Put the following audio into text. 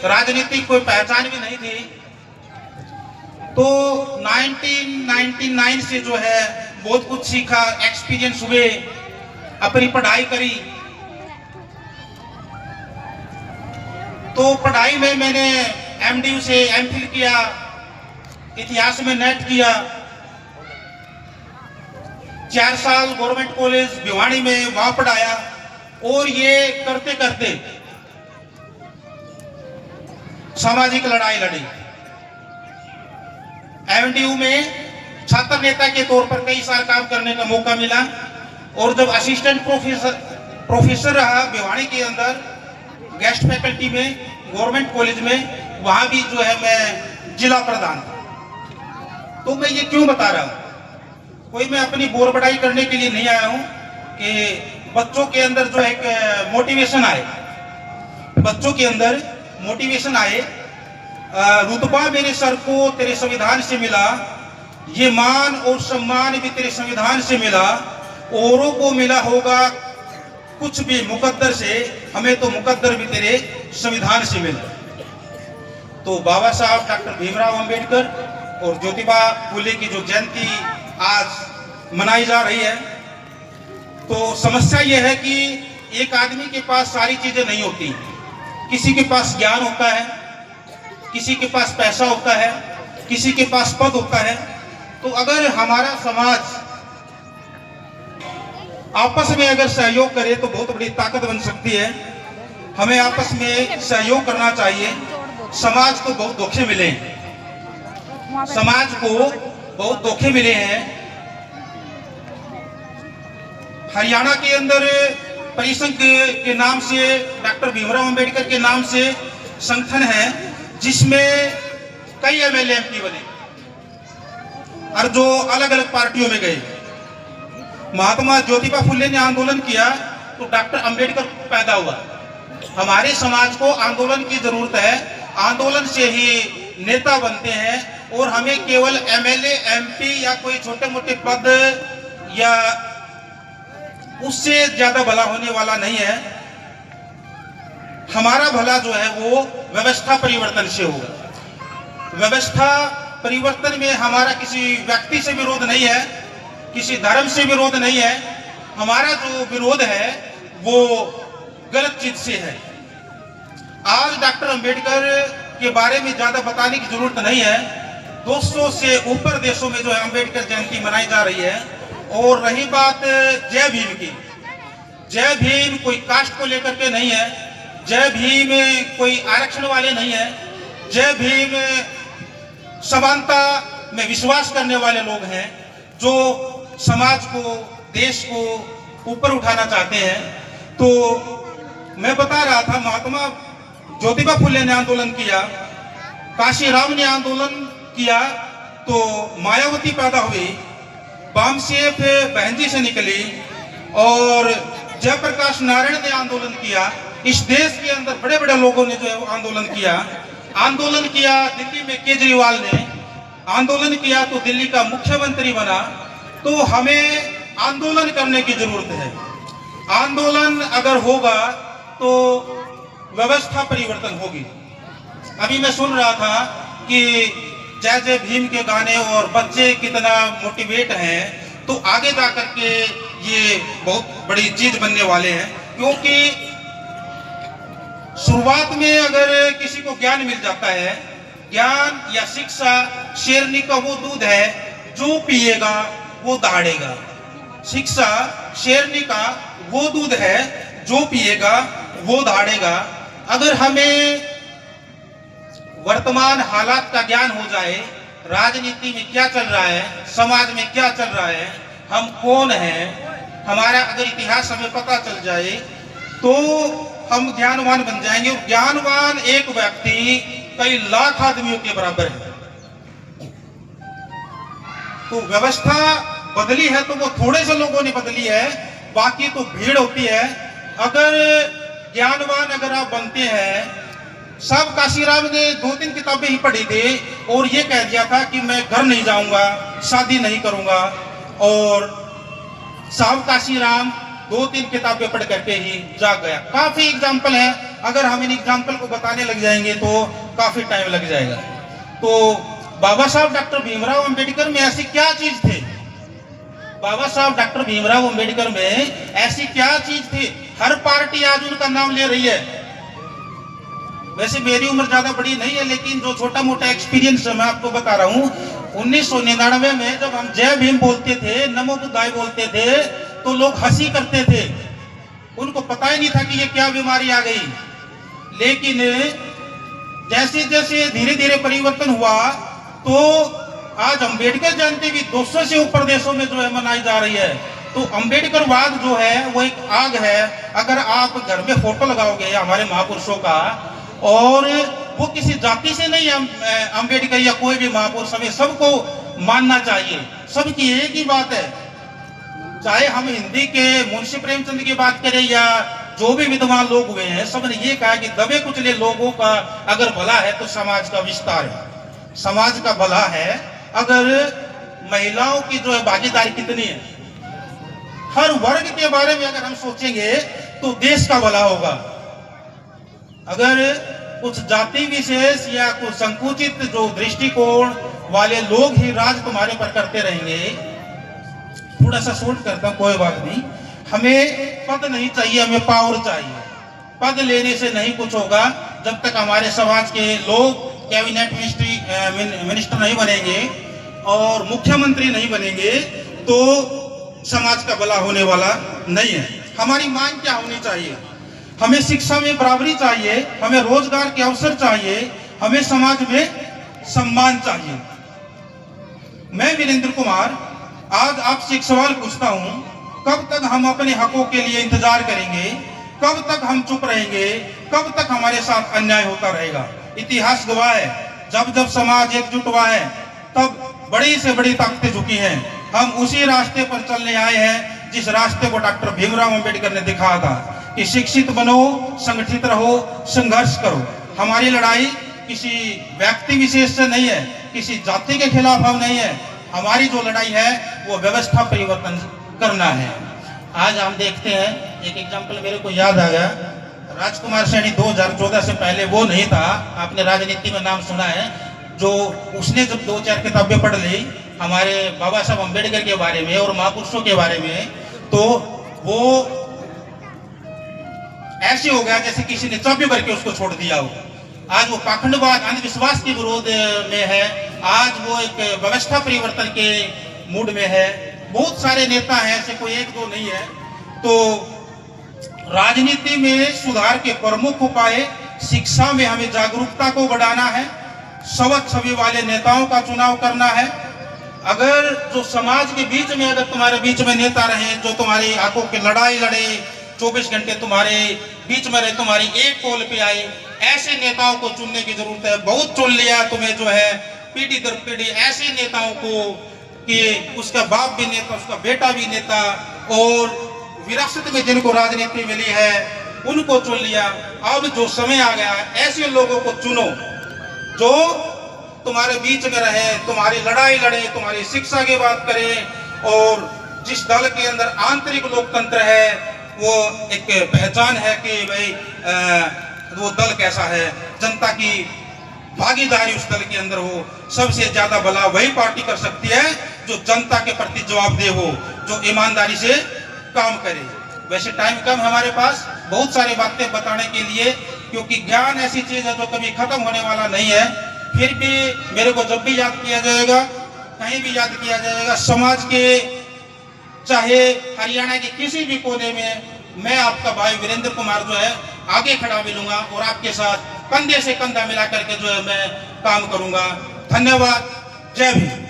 राजनीतिक कोई पहचान भी नहीं थी। तो 1999 से जो है बहुत कुछ सीखा, एक्सपीरियंस हुए, अपनी पढ़ाई करी। तो पढ़ाई में मैंने एमडी से एमफिल किया, इतिहास में नेट किया, 4 साल गवर्नमेंट कॉलेज भिवानी में वहां पढ़ाया। और ये करते करते सामाजिक लड़ाई लड़ी। एमडीयू में छात्र नेता के तौर पर कई साल काम करने का मौका मिला। और जब असिस्टेंट प्रोफेसर रहा भिवानी के अंदर गेस्ट फैकल्टी में गवर्नमेंट कॉलेज में, वहां भी जो है मैं जिला प्रधान था। तो मैं ये क्यों बता रहा हूं, कोई मैं अपनी बोर बढ़ाई करने के लिए नहीं आया हूं कि बच्चों के अंदर जो एक मोटिवेशन आए, बच्चों के अंदर मोटिवेशन आए। रुतबा मेरे सर को तेरे संविधान से मिला, ये मान और सम्मान भी तेरे संविधान से मिला, औरों को मिला होगा कुछ भी मुकद्दर से, हमें तो मुकद्दर भी तेरे संविधान से मिला। तो बाबा साहब डॉक्टर भीमराव अंबेडकर और ज्योतिबा फुले की जो जयंती आज मनाई जा रही है, तो समस्या यह है कि एक आदमी के पास सारी चीजें नहीं होती। किसी के पास ज्ञान होता है, किसी के पास पैसा होता है, किसी के पास पद होता है। तो अगर हमारा समाज आपस में अगर सहयोग करे तो बहुत बड़ी ताकत बन सकती है। हमें आपस में सहयोग करना चाहिए। समाज को बहुत धोखे मिले हैं, समाज को बहुत धोखे मिले हैं। हरियाणा के अंदर परिसंघ के नाम से, डॉक्टर भीमराव अंबेडकर के नाम से संगठन है, जिसमें कई एमएलए एमपी बने और जो अलग अलग पार्टियों में गए। महात्मा ज्योतिबा फुले ने आंदोलन किया तो डॉक्टर अंबेडकर पैदा हुआ। हमारे समाज को आंदोलन की जरूरत है, आंदोलन से ही नेता बनते हैं। और हमें केवल एमएलए एमपी या कोई छोटे मोटे पद या उससे ज्यादा भला होने वाला नहीं है। हमारा भला जो है वो व्यवस्था परिवर्तन से होगा। व्यवस्था परिवर्तन में हमारा किसी व्यक्ति से विरोध नहीं है, किसी धर्म से विरोध नहीं है। हमारा जो विरोध है वो गलत चीज से है। आज डॉक्टर अंबेडकर के बारे में ज्यादा बताने की जरूरत नहीं है। 200 से ऊपर देशों में जो है अंबेडकर जयंती मनाई जा रही है। और रही बात जय भीम की, जय भीम कोई कास्ट को लेकर के नहीं है, जय भीम कोई आरक्षण वाले नहीं है। जय भीम समानता में विश्वास करने वाले लोग हैं जो समाज को, देश को ऊपर उठाना चाहते हैं। तो मैं बता रहा था, महात्मा ज्योतिबा फुले ने आंदोलन किया, काशीराम ने आंदोलन किया, तो मायावती पैदा हुई, बामसेफ बहन जी से निकली, और जयप्रकाश नारायण ने आंदोलन किया। इस देश के अंदर बड़े बड़े लोगों ने जो है आंदोलन किया। दिल्ली में केजरीवाल ने आंदोलन किया तो दिल्ली का मुख्यमंत्री बना। तो हमें आंदोलन करने की जरूरत है। आंदोलन अगर होगा तो व्यवस्था परिवर्तन होगी। अभी मैं सुन रहा था कि जय जय भीम के गाने और बच्चे कितना मोटिवेट हैं, तो आगे जाकर के ये बहुत बड़ी चीज बनने वाले हैं। क्योंकि शुरुआत में अगर किसी को ज्ञान मिल जाता है, ज्ञान या शिक्षा शेरनी का वो दूध है जो पिएगा वो दहाड़ेगा। शिक्षा शेरनी का वो दूध है जो पिएगा वो दहाड़ेगा। अगर हमें वर्तमान हालात का ज्ञान हो जाए, राजनीति में क्या चल रहा है, समाज में क्या चल रहा है, हम कौन हैं, हमारा अगर इतिहास हमें पता चल जाए तो हम ज्ञानवान बन जाएंगे। ज्ञानवान एक व्यक्ति कई लाख आदमियों के बराबर है। तो व्यवस्था बदली है तो वो थोड़े से लोगों ने बदली है, बाकी तो भीड़ होती है। अगर ज्ञानवान अगर आप बनते हैं, सब काशीराम ने 2-3 किताबें ही पढ़ी थी और ये कह दिया था कि मैं घर नहीं जाऊंगा, शादी नहीं करूंगा, और साहब काशीराम 2-3 किताबें पढ़ करके ही जाग गया। काफी एग्जाम्पल है अगर हम इन एग्जाम्पल को बताने लग जाएंगे तो काफी टाइम लग जाएगा। तो बाबा साहब डॉक्टर भीमराव अंबेडकर में ऐसी क्या चीज थे, बाबा साहब डॉक्टर भीमराव अंबेडकर में ऐसी क्या चीज थी, हर पार्टी आज उनका नाम ले रही है। वैसे मेरी उम्र ज्यादा बड़ी नहीं है, लेकिन जो छोटा मोटा एक्सपीरियंस है मैं आपको बता रहा हूँ। 1999 में जब हम जय भीम बोलते थे, नमो बुद्धाय बोलते थे, तो लोग हंसी करते थे, उनको पता ही नहीं था कि ये क्या बीमारी आ गई। लेकिन जैसे जैसे धीरे धीरे परिवर्तन हुआ तो आज अंबेडकर जयंती भी 200 से ऊपर देशों में जो है मनाई जा रही है। तो अंबेडकरवाद जो है वो एक आग है। अगर आप घर में फोटो लगाओगे हमारे महापुरुषों का, और वो किसी जाति से नहीं, अंबेडकर या कोई भी महापुरुष, हमें सबको मानना चाहिए। सबकी एक ही बात है, चाहे हम हिंदी के मुंशी प्रेमचंद की बात करें या जो भी विद्वान लोग हुए हैं, सबने ये कहा कि दबे कुचले लोगों का अगर भला है तो समाज का विस्तार है, समाज का भला है। अगर महिलाओं की जो है भागीदारी कितनी है, हर वर्ग के बारे में अगर हम सोचेंगे तो देश का भला होगा। अगर कुछ जाति विशेष या कुछ संकुचित जो दृष्टिकोण वाले लोग ही राज तुम्हारे पर करते रहेंगे, थोड़ा सा शॉर्ट करता हूं, कोई बात नहीं, हमें पद नहीं चाहिए, हमें पावर चाहिए। पद लेने से नहीं कुछ होगा। जब तक हमारे समाज के लोग कैबिनेट मिनिस्टर नहीं बनेंगे और मुख्यमंत्री नहीं बनेंगे तो समाज का भला होने वाला नहीं है। हमारी मांग क्या होनी चाहिए? हमें शिक्षा में बराबरी चाहिए, हमें रोजगार के अवसर चाहिए, हमें समाज में सम्मान चाहिए। मैं वीरेंद्र कुमार आज आपसे एक सवाल पूछता हूं, कब तक हम अपने हकों के लिए इंतजार करेंगे? कब तक हम चुप रहेंगे? कब तक हमारे साथ अन्याय होता रहेगा? इतिहास गवाह है, जब जब समाज एकजुट हुआ है तब बड़ी से बड़ी ताकतें झुकी हैं। हम उसी रास्ते पर चलने आए हैं जिस रास्ते को डॉक्टर भीमराव अंबेडकर ने दिखाया था कि शिक्षित बनो, संगठित रहो, संघर्ष करो। हमारी लड़ाई किसी व्यक्ति विशेष से नहीं है, किसी जाति के खिलाफ हम नहीं है। हमारी जो लड़ाई है वो व्यवस्था परिवर्तन करना है। आज हम देखते हैं, एक एग्जाम्पल मेरे को याद आ गया, राजकुमार सैनी 2014 से पहले वो नहीं था, आपने राजनीति में नाम सुना है, जो उसने जब 2-4 किताबें पढ़ ली हमारे बाबा साहब अम्बेडकर के बारे में और महापुरुषों के बारे में, तो वो ऐसे हो गया जैसे किसी ने चाबी भर के उसको छोड़ दिया हो। आज वो पाखंडवाद, अंधविश्वास के विरोध में है, आज वो एक व्यवस्था परिवर्तन के मूड में है। बहुत सारे नेता हैं, ऐसे कोई एक दो नहीं है। तो राजनीति में सुधार के प्रमुख उपाय, शिक्षा में हमें जागरूकता को बढ़ाना है, स्वच्छ छवि वाले नेताओं का चुनाव करना है। अगर जो समाज के बीच में, अगर तुम्हारे बीच में नेता रहे जो तुम्हारी आंखों की लड़ाई लड़े, 24 घंटे तुम्हारे बीच में रहे, तुम्हारी एक कॉल पे आए, ऐसे नेताओं को चुनने की जरूरत है। बहुत चुन लिया तुम्हें जो है पीढ़ी दर पीढ़ी ऐसे नेताओं को कि उसका बाप भी नेता, उसका बेटा भी नेता, और विरासत में जिनको राजनीति मिली है उनको चुन लिया। अब जो समय आ गया, ऐसे लोगों को चुनो जो तुम्हारे बीच में रहे, तुम्हारी लड़ाई लड़े, तुम्हारी शिक्षा की बात करे, और जिस दल के अंदर आंतरिक लोकतंत्र है, वो एक पहचान है कि भाई वो दल कैसा है, जनता की भागीदारी उस दल के अंदर हो। सबसे ज्यादा भला वही पार्टी कर सकती है जो जनता के प्रति जवाबदेह हो, जो ईमानदारी से काम करे। वैसे टाइम कम हमारे पास, बहुत सारी बातें बताने के लिए, क्योंकि ज्ञान ऐसी चीज है जो कभी खत्म होने वाला नहीं है। फिर भी मेरे को जब भी याद किया जाएगा, कहीं भी याद किया जाएगा, समाज के चाहे हरियाणा के किसी भी कोने में, मैं आपका भाई वीरेंद्र कुमार जो है आगे खड़ा मिलूंगा और आपके साथ कंधे से कंधा मिला करके जो है मैं काम करूंगा। धन्यवाद। जय भीम।